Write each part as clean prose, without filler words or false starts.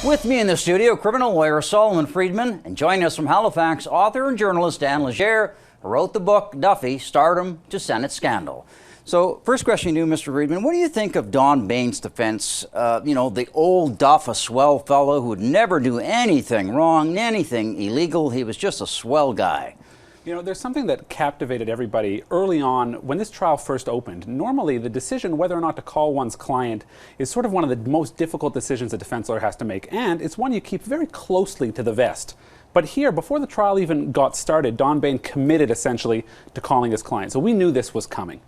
With me in the studio, criminal lawyer Solomon Friedman, and joining us from Halifax, author and journalist Dan Legere, who wrote the book Duffy, Stardom to Senate Scandal. So, first question to you, Mr. Friedman, what do you think of Don Bain's defense? The old Duff, a swell fellow who would never do anything wrong, anything illegal. He was just a swell guy. You know, there's something that captivated everybody early on when this trial first opened. Normally, the decision whether or not to call one's client is sort of one of the most difficult decisions a defense lawyer has to make, and it's one you keep very closely to the vest. But here, before the trial even got started, Don Bain committed essentially to calling his client. So we knew this was coming.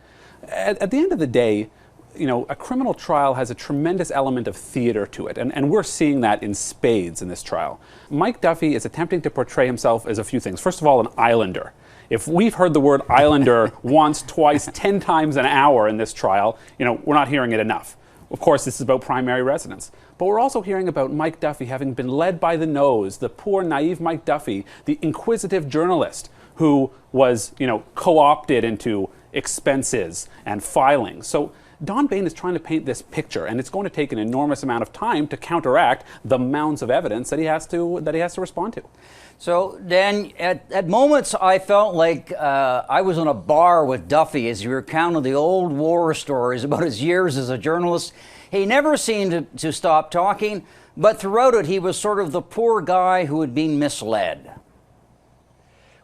At the end of the day, you know, a criminal trial has a tremendous element of theater to it, and we're seeing that in spades in this trial. Mike Duffy is attempting to portray himself as a few things. First of all, an islander. If we've heard the word islander once, twice, 10 times an hour in this trial, you know, we're not hearing it enough. Of course, this is about primary residence. But we're also hearing about Mike Duffy having been led by the nose, the poor, naive Mike Duffy, the inquisitive journalist who was, you know, co-opted into expenses and filings. So Don Bain is trying to paint this picture, and it's going to take an enormous amount of time to counteract the mounds of evidence that he has to respond to. So, Dan, at moments I felt like I was in a bar with Duffy as he recounted the old war stories about his years as a journalist. He never seemed to stop talking, but throughout it he was sort of the poor guy who had been misled.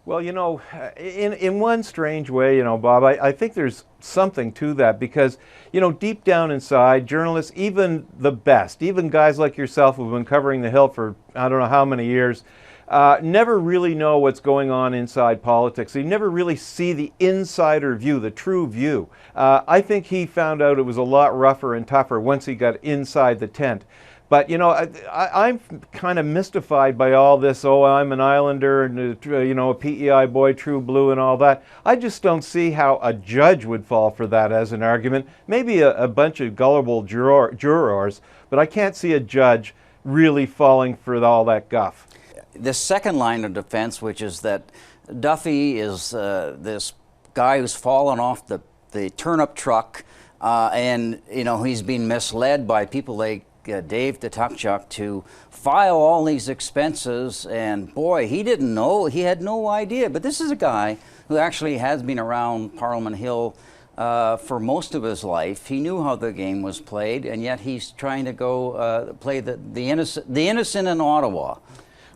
Well, you know, in one strange way, you know, Bob, I think there's something to that because, you know, deep down inside, journalists, even the best, even guys like yourself who've been covering the Hill for I don't know how many years, never really know what's going on inside politics. You never really see the insider view, the true view. I think he found out it was a lot rougher and tougher once he got inside the tent. But, you know, I'm kind of mystified by all this, oh, I'm an islander and, you know, a PEI boy, true blue and all that. I just don't see how a judge would fall for that as an argument. Maybe a bunch of gullible jurors, but I can't see a judge really falling for all that guff. The second line of defense, which is that Duffy is this guy who's fallen off the turnip truck and, you know, he's been misled by people like Dave Tuckchuck to file all these expenses, and boy, he didn't know, he had no idea. But this is a guy who actually has been around Parliament Hill for most of his life. He knew how the game was played, and yet he's trying to go play the innocent in Ottawa.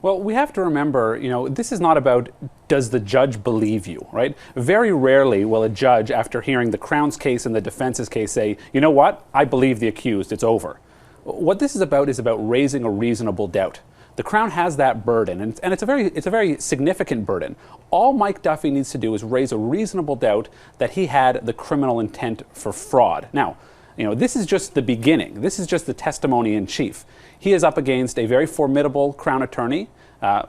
Well, we have to remember, you know, this is not about does the judge believe you, right? Very rarely will a judge, after hearing the Crown's case and the defense's case, say, you know what, I believe the accused, it's over. What this is about raising a reasonable doubt. The Crown has that burden, and it's a very significant burden. All Mike Duffy needs to do is raise a reasonable doubt that he had the criminal intent for fraud. Now, you know, this is just the beginning. This is just the testimony in chief. He is up against a very formidable Crown attorney.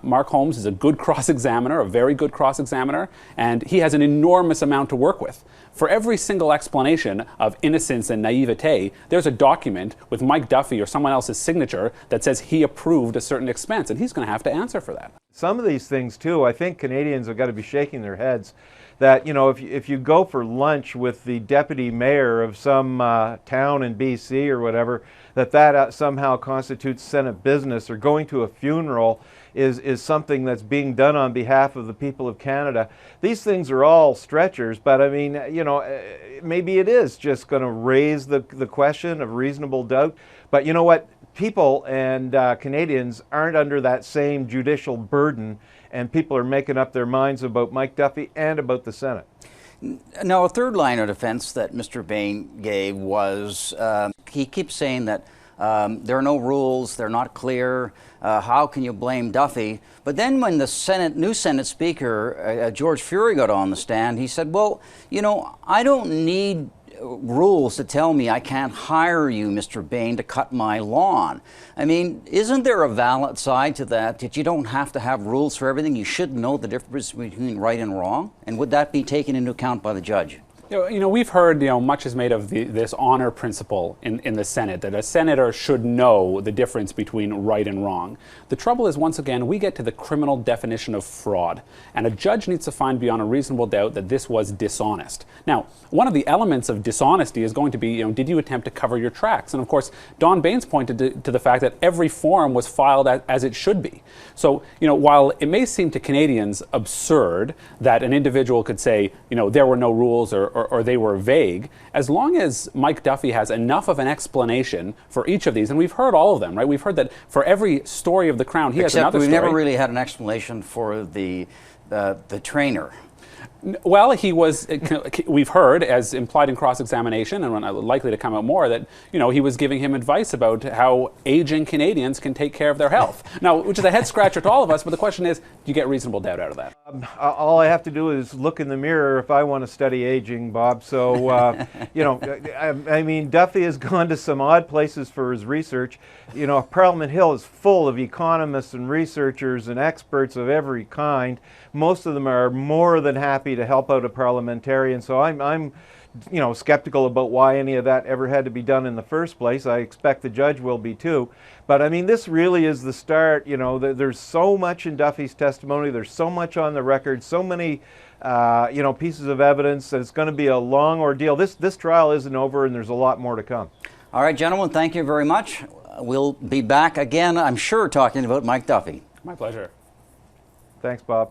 Mark Holmes is a good cross-examiner, a very good cross-examiner, and he has an enormous amount to work with. For every single explanation of innocence and naivete, there's a document with Mike Duffy or someone else's signature that says he approved a certain expense, and he's going to have to answer for that. Some of these things, too, I think Canadians have got to be shaking their heads that, you know, if you go for lunch with the deputy mayor of some town in BC or whatever, that somehow constitutes Senate business, or going to a funeral is something that's being done on behalf of the people of Canada. These things are all stretchers, but I mean, you know, maybe it is just going to raise the question of reasonable doubt. But you know what? People and Canadians aren't under that same judicial burden, and people are making up their minds about Mike Duffy and about the Senate. Now, a third line of defense that Mr. Bain gave was he keeps saying that there are no rules, they're not clear, how can you blame Duffy? But then when the new Senate Speaker, George Fury, got on the stand, he said, well, you know, I don't need rules to tell me I can't hire you, Mr. Bain, to cut my lawn. I mean, isn't there a valid side to that you don't have to have rules for everything? You should know the difference between right and wrong? And would that be taken into account by the judge? We've heard, much is made of this honor principle in the Senate, that a senator should know the difference between right and wrong. The trouble is, once again, we get to the criminal definition of fraud, and a judge needs to find beyond a reasonable doubt that this was dishonest. Now, one of the elements of dishonesty is going to be, did you attempt to cover your tracks? And of course, Don Baines pointed to the fact that every form was filed as it should be. So, while it may seem to Canadians absurd that an individual could say, there were no rules or they were vague, as long as Mike Duffy has enough of an explanation for each of these, and we've heard all of them, right? We've heard that for every story of the Crown, he has another story. Except we never really had an explanation for the trainer. Well, he was, we've heard, as implied in cross-examination, and likely to come out more, that, he was giving him advice about how aging Canadians can take care of their health. Now, which is a head-scratcher to all of us, but the question is, do you get reasonable doubt out of that? All I have to do is look in the mirror if I want to study aging, Bob. So, I mean, Duffy has gone to some odd places for his research. Parliament Hill is full of economists and researchers and experts of every kind. Most of them are more than happy to help out a parliamentarian. So I'm skeptical about why any of that ever had to be done in the first place. I expect the judge will be too. But I mean, this really is the start. There's so much in Duffy's testimony. There's so much on the record, so many pieces of evidence that it's going to be a long ordeal. This trial isn't over, and there's a lot more to come. All right, gentlemen, thank you very much. We'll be back again, I'm sure, talking about Mike Duffy. My pleasure. Thanks, Bob.